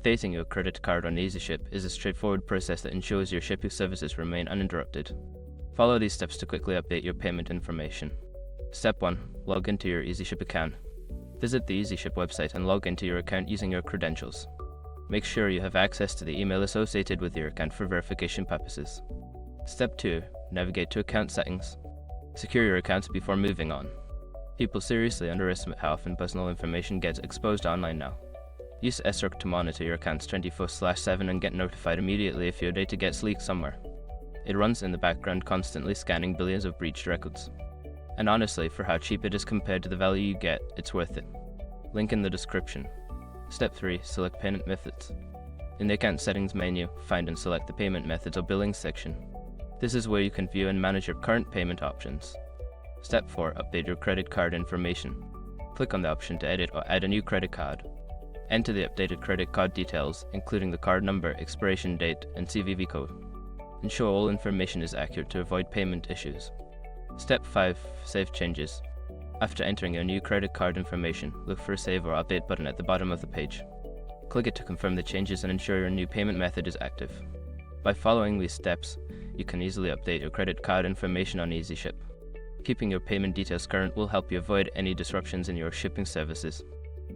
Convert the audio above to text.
Updating your credit card on Easyship is a straightforward process that ensures your shipping services remain uninterrupted. Follow these steps to quickly update your payment information. Step 1. Log into your Easyship account. Visit the Easyship website and log into your account using your credentials. Make sure you have access to the email associated with your account for verification purposes. Step 2. Navigate to Account Settings. Secure your accounts before moving on. People seriously underestimate how often personal information gets exposed online now. Use SROC to monitor your accounts 24/7 and get notified immediately if your data gets leaked somewhere. It runs in the background, constantly scanning billions of breached records. And honestly, for how cheap it is compared to the value you get, it's worth it. Link in the description. Step 3. Select Payment Methods. In the Account Settings menu, find and select the Payment Methods or Billings section. This is where you can view and manage your current payment options. Step 4. Update your credit card information. Click on the option to edit or add a new credit card. Enter the updated credit card details, including the card number, expiration date, and CVV code. Ensure all information is accurate to avoid payment issues. Step 5. Save changes. After entering your new credit card information, look for a Save or Update button at the bottom of the page. Click it to confirm the changes and ensure your new payment method is active. By following these steps, you can easily update your credit card information on Easyship. Keeping your payment details current will help you avoid any disruptions in your shipping services.